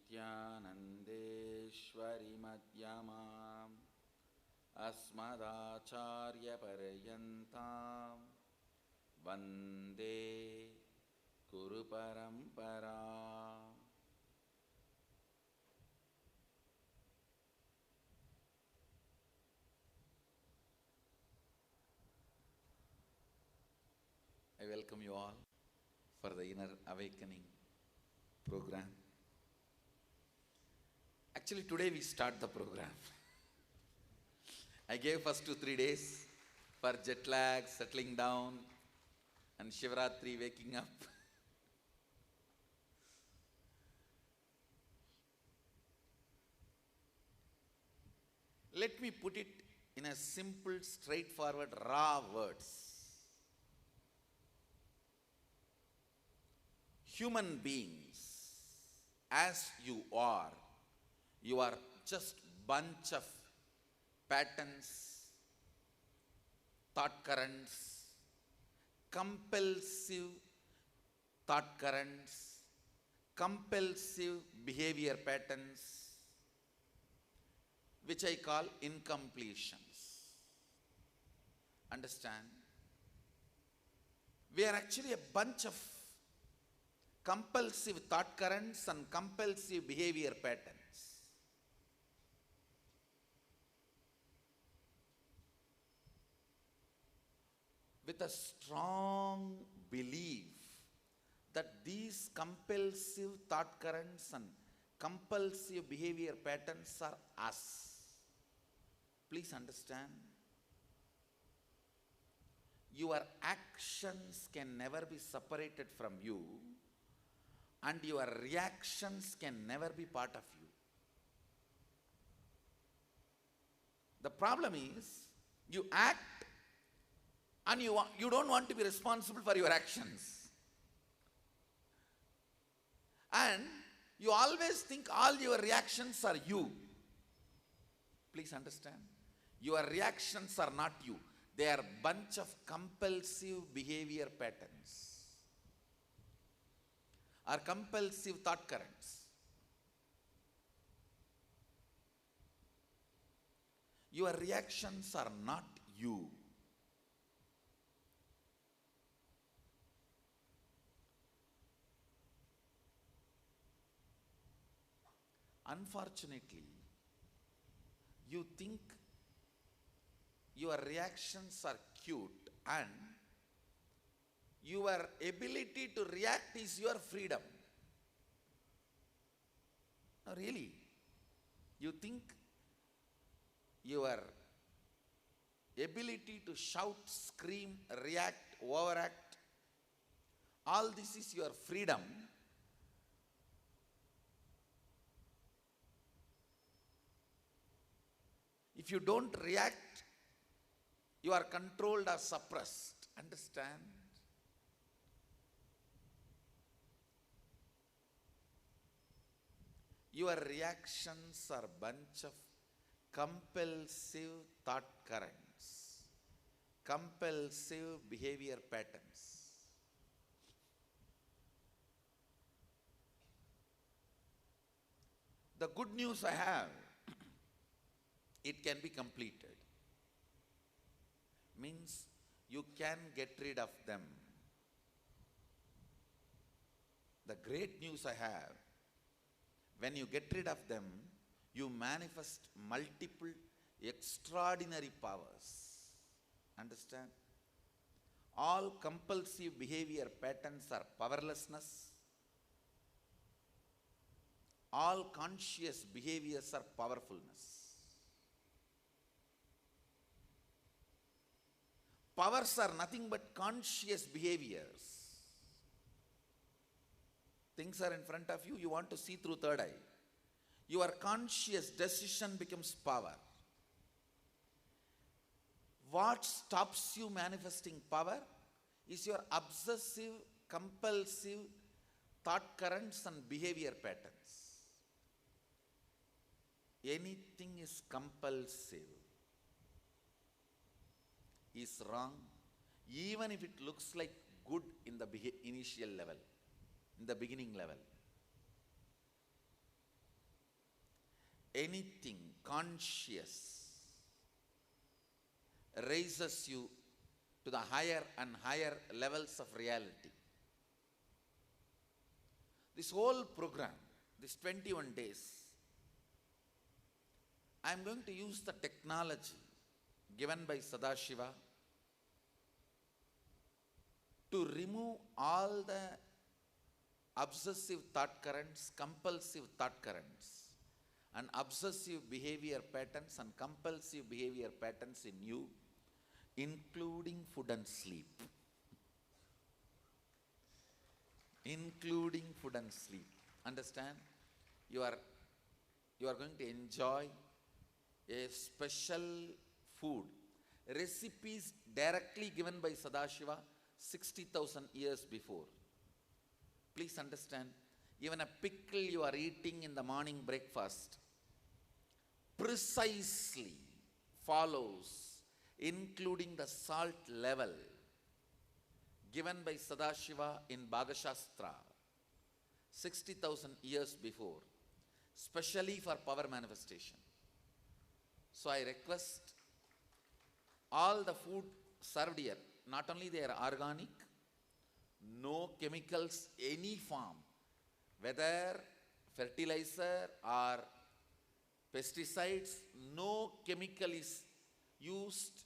नित्यानन्देश्वरि मध्यमाम् अस्मदाचार्यपर्यन्तां वन्दे गुरुपरम्पराम्. I welcome you all for the Inner Awakening program. Actually, today we start the program. I gave first 2-3 days for jet lag, settling down, and Shivratri, waking up. Let me put it in a simple, straightforward, raw words. Human beings, as you are just bunch of patterns, thought currents, compulsive thought currents, compulsive behavior patterns, which I call incompletions. Understand? We are actually a bunch of compulsive thought currents and compulsive behavior patterns. With a strong belief that these compulsive thought currents and compulsive behavior patterns are us. Please understand, your actions can never be separated from you, and your reactions can never be part of you. The problem is, you act and you don't want to be responsible for your actions. And you always think all your reactions are you. Please understand, your reactions are not you. They are bunch of compulsive behavior patterns or compulsive thought currents. Your reactions are not you. Unfortunately, you think your reactions are cute and your ability to react is your freedom. No, really. You think your ability to shout, scream, react, overact, all this is your freedom. If you don't react, you are controlled or suppressed. Understand? Your reactions are bunch of compulsive thought currents, compulsive behavior patterns. The good news I have, it can be completed. Means you can get rid of them. The great news I have, when you get rid of them, you manifest multiple extraordinary powers. Understand? All compulsive behavior patterns are powerlessness. All conscious behaviors are powerfulness. Powers are nothing but conscious behaviors. Things are in front of you, you want to see through third eye. Your conscious decision becomes power. What stops you manifesting power is your obsessive, compulsive thought currents and behavior patterns. Anything is compulsive is wrong, even if it looks like good in the initial level, in the beginning level. anything conscious raises you to the higher and higher levels of reality. This whole program, this 21 days, I am going to use the technology given by Sadashiva to remove all the obsessive thought currents, compulsive thought currents, and obsessive behavior patterns and compulsive behavior patterns in you, including food and sleep. Including food and sleep. Understand? You are going to enjoy a special food, recipes directly given by Sadashiva 60,000 years before. Please understand, even a pickle you are eating in the morning breakfast precisely follows, including the salt level given by Sadashiva in Bhagashastra 60,000 years before, specially for power manifestation. So I request all the food served here, not only they are organic, no chemicals any form, whether fertilizer or pesticides, no chemical is used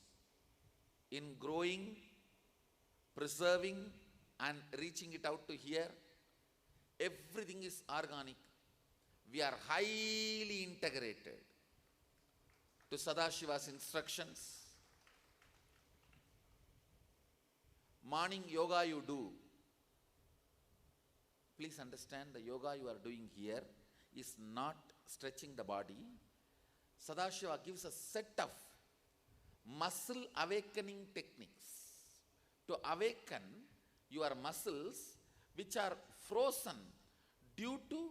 in growing, preserving and reaching it out to here. Everything is organic. We are highly integrated to Sadashiva's instructions. Morning yoga you do. Please understand, the yoga you are doing here is not stretching the body. Sadashiva gives a set of muscle awakening techniques to awaken your muscles which are frozen due to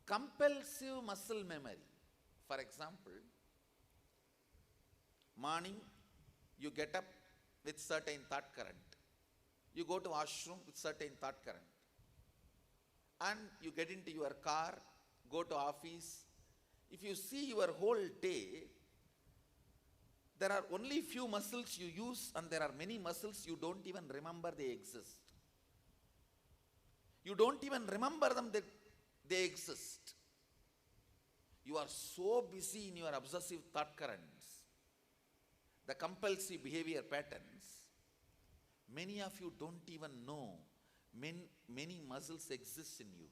compulsive muscle memory. For example, morning you get up with certain thought current. You go to washroom with certain thought current. And you get into your car, go to office. If you see your whole day, there are only few muscles you use and there are many muscles you don't even remember they exist. You don't even remember them that they exist. You are so busy in your obsessive thought currents, the compulsive behavior patterns, many of you don't even know many muscles exist in you.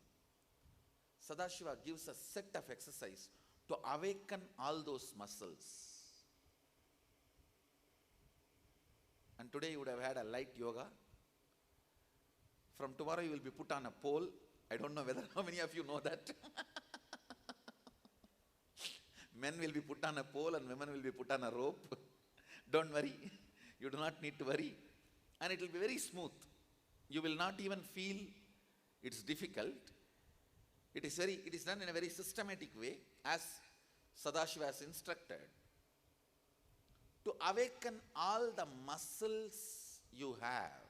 Sadashiva gives a set of exercise to awaken all those muscles. And today you would have had a light yoga. From tomorrow you will be put on a pole. I don't know whether how many of you know that. Men will be put on a pole and women will be put on a rope. Don't worry. You do not need to worry. And it will be very smooth. You will not even feel it's difficult. It is done in a very systematic way as Sadashiva has instructed to awaken all the muscles you have,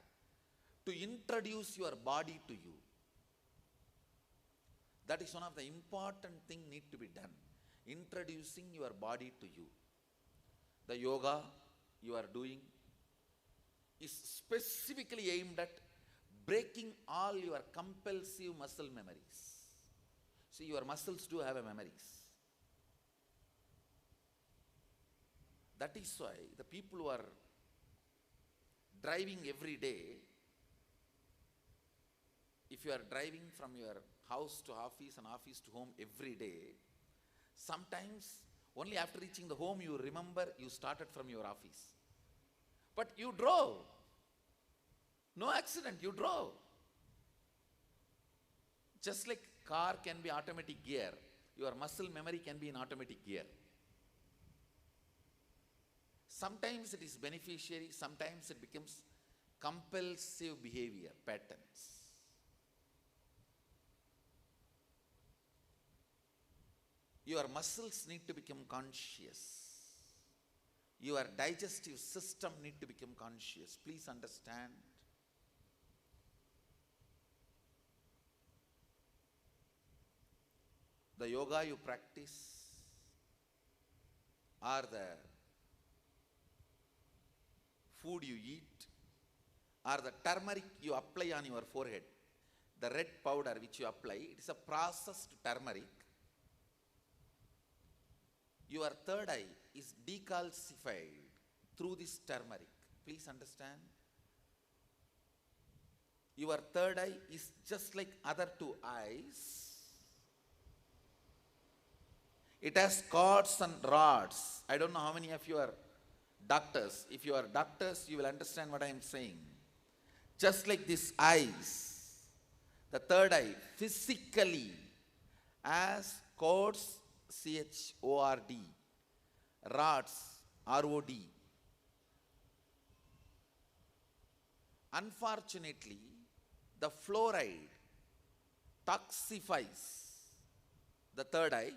to introduce your body to you. That is one of the important things need to be done. Introducing your body to you. The yoga you are doing is specifically aimed at breaking all your compulsive muscle memories. See, your muscles do have a memories. That is why the people who are driving every day, if you are driving from your house to office and office to home every day, sometimes only after reaching the home you remember you started from your office. But you drove. No accident, you drove. Just like car can be automatic gear, your muscle memory can be in automatic gear. Sometimes it is beneficiary, sometimes it becomes compulsive behavior patterns. Your muscles need to become conscious. Your digestive system need to become conscious. Please understand. The yoga you practice or the food you eat, or the turmeric you apply on your forehead, the red powder which you apply, it is a processed turmeric. Your third eye is decalcified through this turmeric. Please understand. Your third eye is just like other two eyes. It has cords and rods. I don't know how many of you are doctors. If you are doctors, you will understand what I am saying. Just like these eyes, the third eye physically has cords, C-H-O-R-D, rods, R-O-D. Unfortunately, the fluoride toxifies the third eye.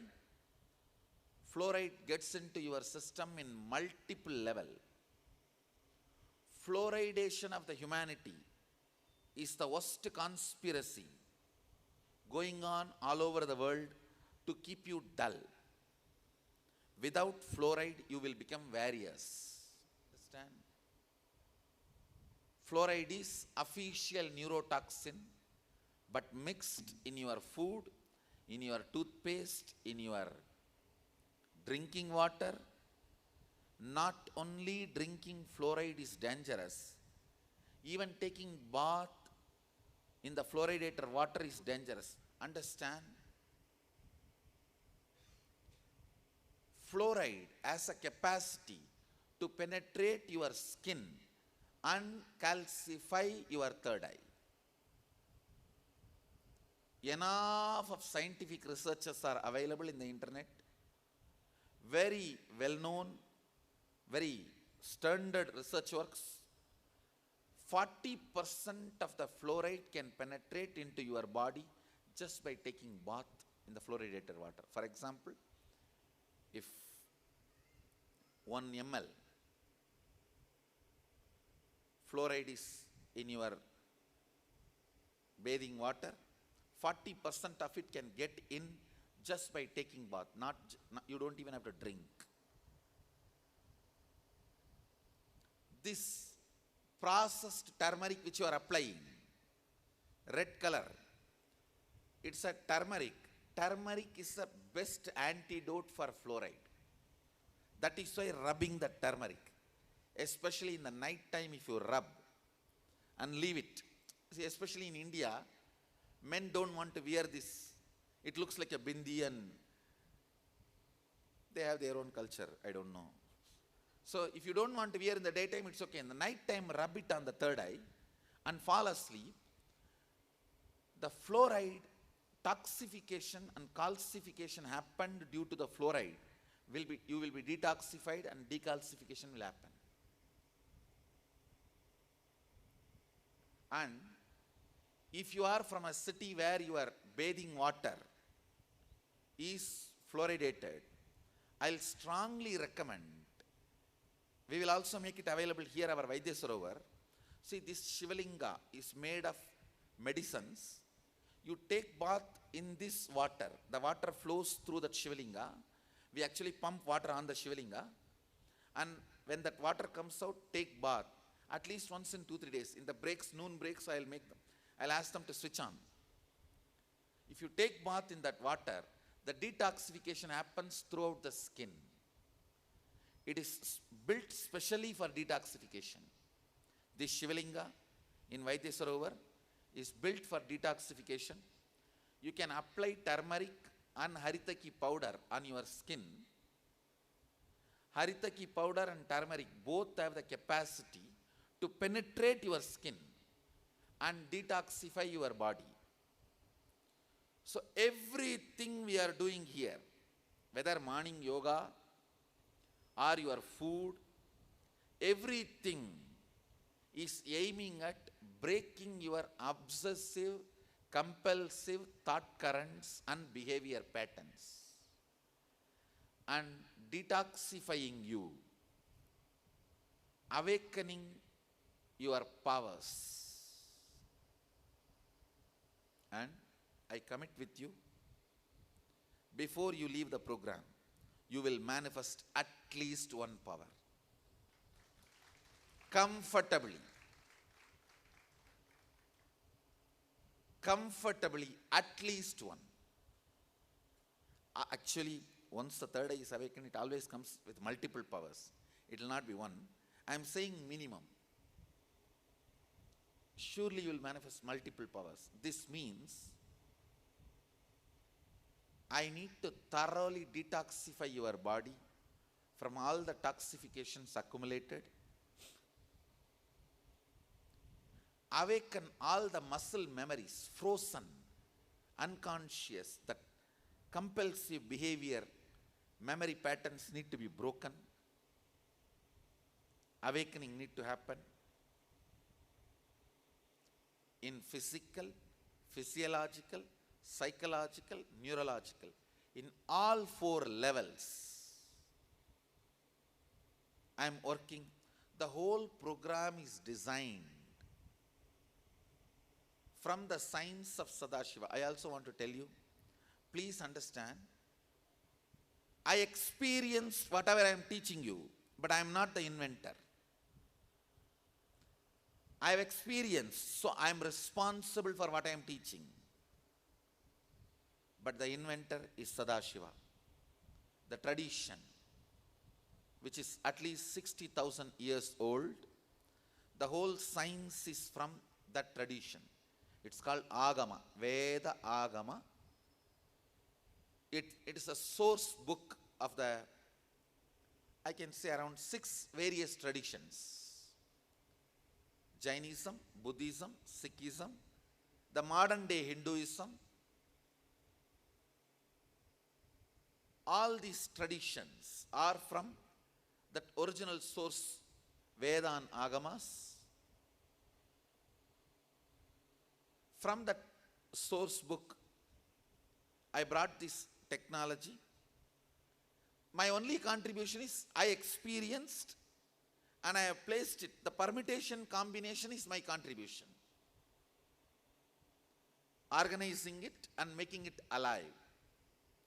Fluoride gets into your system in multiple level. Fluoridation of the humanity is the worst conspiracy going on all over the world to keep you dull. Without fluoride, you will become various. Understand? Fluoride is official neurotoxin, but mixed in your food, in your toothpaste, in your drinking water. Not only drinking fluoride is dangerous, even taking bath in the fluoridated water is dangerous. Understand? Fluoride has a capacity to penetrate your skin and calcify your third eye. Enough of scientific researches are available in the internet. Very well known, very standard research works. 40% of the fluoride can penetrate into your body just by taking bath in the fluoridated water. For example, if 1 ml fluoride is in your bathing water, 40% of it can get in just by taking bath. You don't even have to drink. This processed turmeric which you are applying, red color, it's a turmeric. Turmeric is the best antidote for fluoride. That is why rubbing the turmeric, especially in the night time, if you rub and leave it. See, especially in India, men don't want to wear this. It looks like a bindi and they have their own culture. I don't know. So if you don't want to wear in the daytime, it's okay. In the night time, rub it on the third eye and fall asleep. The fluoride toxification and calcification happened due to the fluoride. You will be detoxified and decalcification will happen. And if you are from a city where your bathing water is fluoridated, I'll strongly recommend. We will also make it available here, our Vaidya Sarovar. See, this Shivalinga is made of medicines. You take bath in this water. The water flows through that Shivalinga. We actually pump water on the Shivalinga. And when that water comes out, take bath. At least once in 2-3 days. In the breaks, noon breaks, I'll ask them to switch on. If you take bath in that water, the detoxification happens throughout the skin. It is built specially for detoxification. This Shivalinga in Vaidya Sarovar is built for detoxification. You can apply turmeric and haritaki powder on your skin. Haritaki powder and turmeric both have the capacity to penetrate your skin and detoxify your body. So everything we are doing here, whether morning yoga or your food, everything is aiming at breaking your obsessive, compulsive thought currents and behavior patterns and detoxifying you, awakening your powers. And I commit with you, before you leave the program, you will manifest at least one power. Comfortably. Comfortably, at least one. Actually, once the third eye is awakened, it always comes with multiple powers. It will not be one. I am saying minimum. Surely you will manifest multiple powers. This means I need to thoroughly detoxify your body from all the toxifications accumulated. Awaken all the muscle memories, frozen, unconscious, that compulsive behavior, memory patterns need to be broken. Awakening need to happen in physical, physiological, psychological, neurological, in all four levels. I am working. The whole program is designed from the science of Sadashiva. I also want to tell you, please understand, I experience whatever I am teaching you, but I am not the inventor. I have experienced, so I am responsible for what I am teaching. But the inventor is Sadashiva, the tradition, which is at least 60,000 years old. The whole science is from that tradition. It's called Agama, Veda Agama. It is a source book of the, I can say, around 6 various traditions. Jainism, Buddhism, Sikhism, the modern day Hinduism. All these traditions are from that original source, Veda and Agamas. From that source book, I brought this technology. My only contribution is I experienced and I have placed it. The permutation combination is my contribution. Organizing it and making it alive.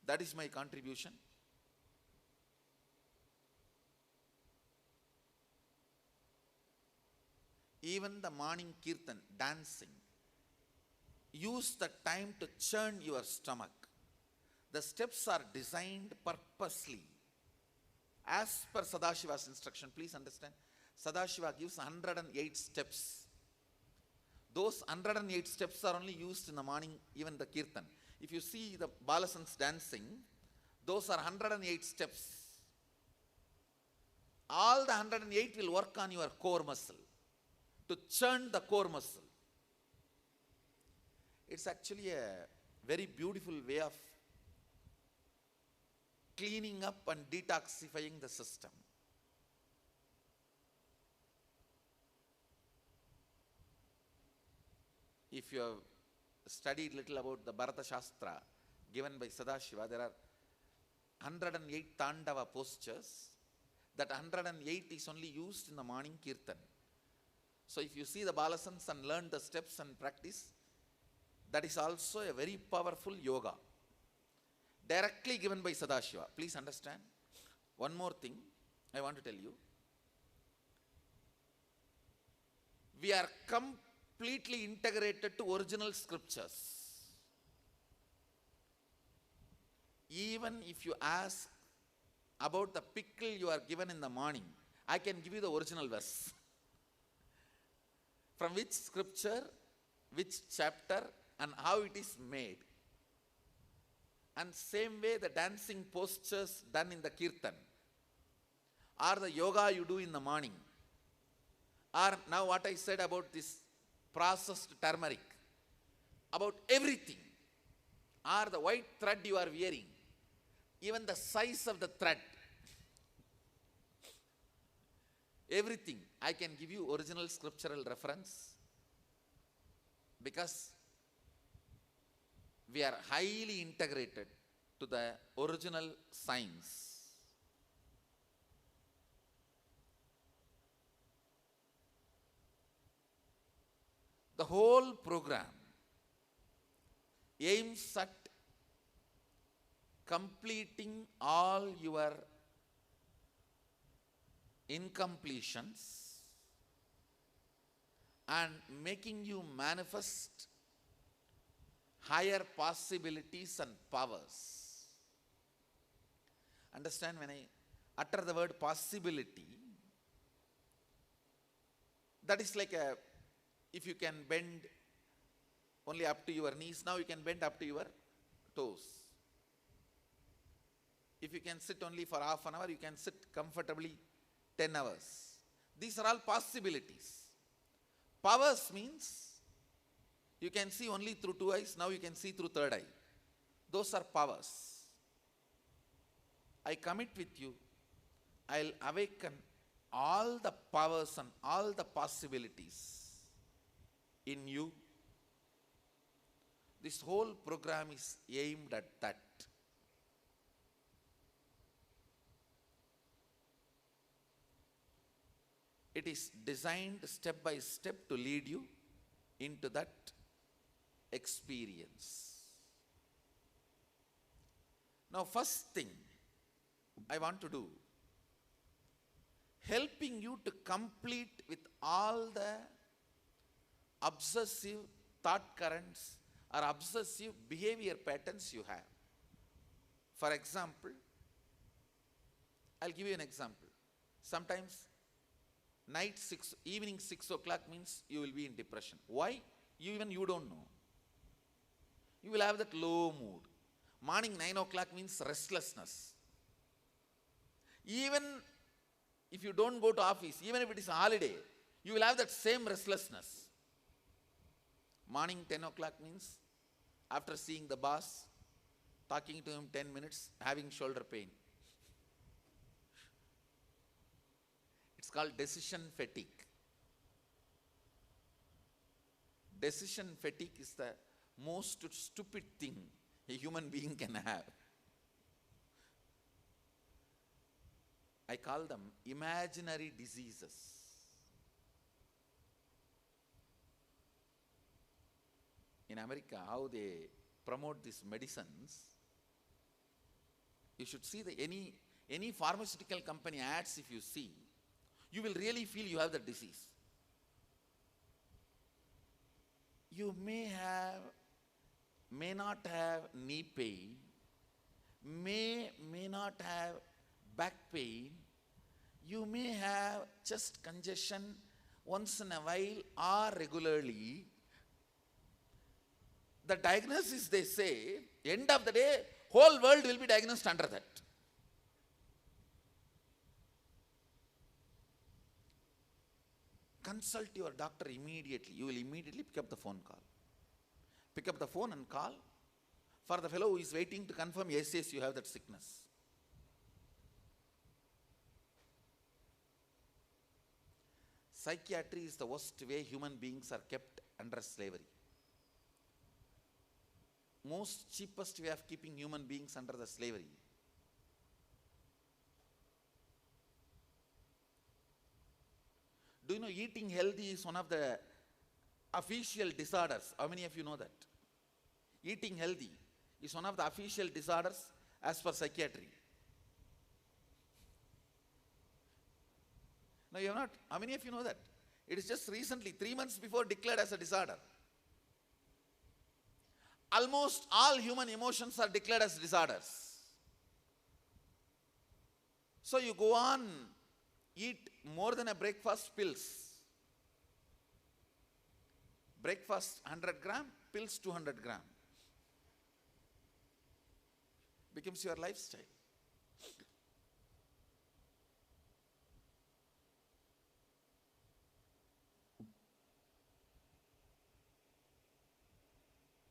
That is my contribution. Even the morning kirtan, dancing, use the time to churn your stomach. The steps are designed purposely as per Sadashiva's instruction. Please understand, Sadashiva gives 108 steps. Those 108 steps are only used in the morning, even the kirtan. If you see the Balasans dancing, those are 108 steps. All the 108 will work on your core muscle, to churn the core muscle. It's actually a very beautiful way of cleaning up and detoxifying the system. If you have studied little about the Bharata Shastra given by Sadashiva, there are 108 Tandava postures. That 108 is only used in the morning kirtan. So if you see the Balasans and learn the steps and practice, that is also a very powerful yoga, directly given by Sadashiva. Please understand. One more thing I want to tell you. We are completely integrated to original scriptures. Even if you ask about the pickle you are given in the morning, I can give you the original verse. From which scripture, which chapter, and how it is made. And same way the dancing postures done in the kirtan, or the yoga you do in the morning, or now what I said about this processed turmeric, about everything, or the white thread you are wearing, even the size of the thread, everything, I can give you original scriptural reference, because we are highly integrated to the original science. The whole program aims at completing all your incompletions and making you manifest higher possibilities and powers. Understand, when I utter the word possibility, that is like if you can bend only up to your knees, now you can bend up to your toes. If you can sit only for half an hour, you can sit comfortably 10 hours. These are all possibilities. Powers means you can see only through two eyes, now you can see through third eye. Those are powers. I commit with you, I'll awaken all the powers and all the possibilities in you. This whole program is aimed at that. It is designed step by step to lead you into that experience. Now, first thing I want to do, helping you to complete with all the obsessive thought currents or obsessive behavior patterns you have. For example, I'll give you an example. Sometimes evening 6 o'clock means you will be in depression. Why? Even you don't know. You will have that low mood. Morning 9 o'clock means restlessness. Even if you don't go to office, even if it is a holiday, you will have that same restlessness. Morning 10 o'clock means after seeing the boss, talking to him 10 minutes, having shoulder pain. It's called decision fatigue. Decision fatigue is the most stupid thing a human being can have. I call them imaginary diseases. In America, how they promote these medicines, you should see any pharmaceutical company ads. If you see, you will really feel you have the disease. You may not have knee pain, may not have back pain, you may have chest congestion once in a while or regularly. The diagnosis, they say, end of the day, whole world will be diagnosed under that. Consult your doctor immediately. You will immediately pick up the phone call. Pick up the phone and call for the fellow who is waiting to confirm, yes, you have that sickness. Psychiatry is the worst way human beings are kept under slavery. Most cheapest way of keeping human beings under the slavery. Do you know eating healthy is one of the official disorders? How many of you know that? Eating healthy is one of the official disorders as per psychiatry. No, you have not. How many of you know that? It is just recently, 3 months before, declared as a disorder. Almost all human emotions are declared as disorders. So you go on, eat more than a breakfast, pills. Breakfast 100 gram, pills 200 gram. Becomes your lifestyle.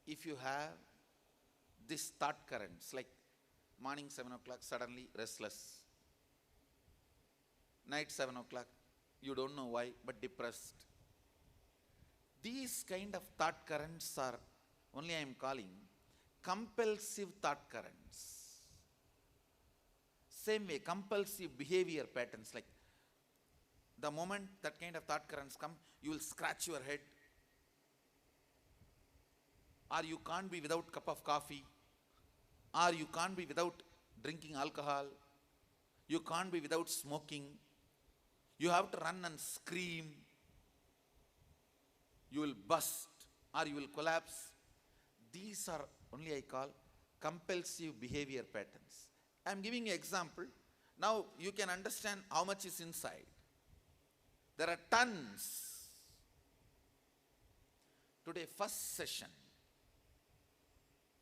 If you have these thought currents, like morning 7 o'clock, suddenly restless. Night 7 o'clock, you don't know why, but depressed. These kind of thought currents are only I am calling compulsive thought currents. Same way, compulsive behavior patterns, like the moment that kind of thought currents come, you will scratch your head, or you can't be without cup of coffee, or you can't be without drinking alcohol, you can't be without smoking, you have to run and scream, you will bust or you will collapse. These are only I call compulsive behavior patterns. I am giving you example. Now you can understand how much is inside. There are tons. Today, first session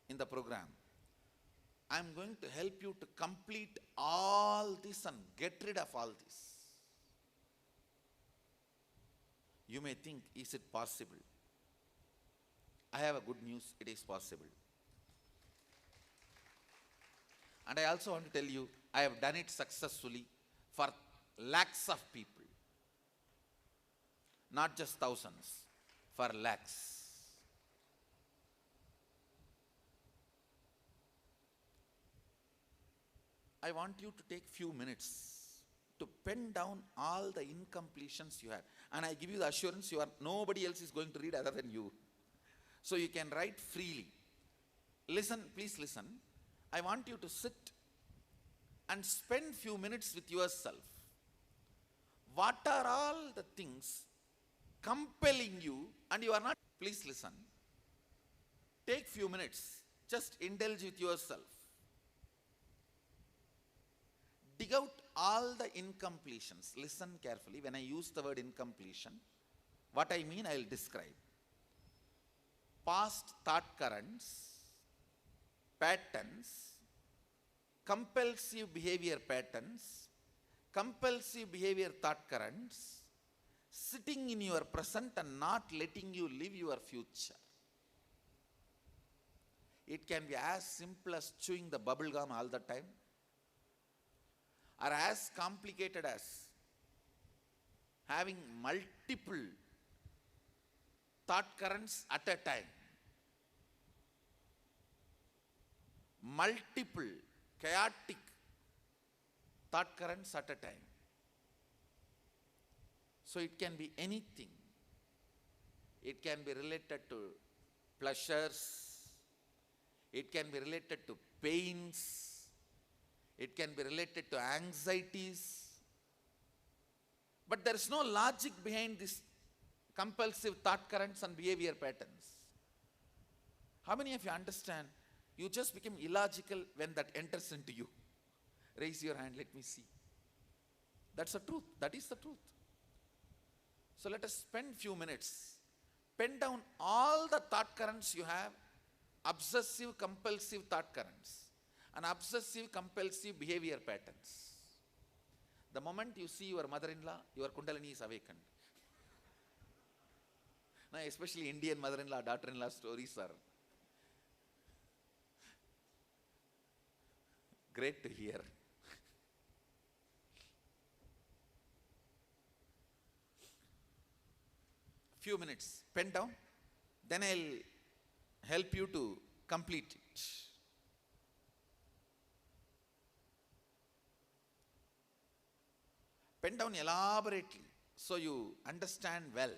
in the program, I am going to help you to complete all this and get rid of all this. You may think, is it possible? I have a good news, it is possible. And I also want to tell you, I have done it successfully for lakhs of people. Not just thousands, for lakhs. I want you to take few minutes to pen down all the incompletions you have. And I give you the assurance nobody else is going to read other than you. So you can write freely. Listen, please listen. I want you to sit and spend few minutes with yourself. What are all the things compelling you and you are not? Please listen. Take few minutes. Just indulge with yourself. Dig out all the incompletions. Listen carefully. When I use the word incompletion, what I mean I will describe. Past thought currents, patterns, compulsive behavior patterns, compulsive behavior thought currents, sitting in your present and not letting you live your future. It can be as simple as chewing the bubble gum all the time, or as complicated as having multiple thought currents at a time. Multiple chaotic thought currents at a time. So it can be anything. It can be related to pleasures. It can be related to pains. It can be related to anxieties. But there is no logic behind this compulsive thought currents and behavior patterns. How many of you understand? You just become illogical when that enters into you. Raise your hand, let me see. That's the truth. That is the truth. So let us spend few minutes. Pen down all the thought currents you have, obsessive compulsive thought currents and obsessive compulsive behavior patterns. The moment you see your mother-in-law, your Kundalini is awakened. Now, especially Indian mother-in-law, daughter-in-law stories are great to hear. Few minutes, pen down, then I'll help you to complete it. Pen down elaborately so you understand well.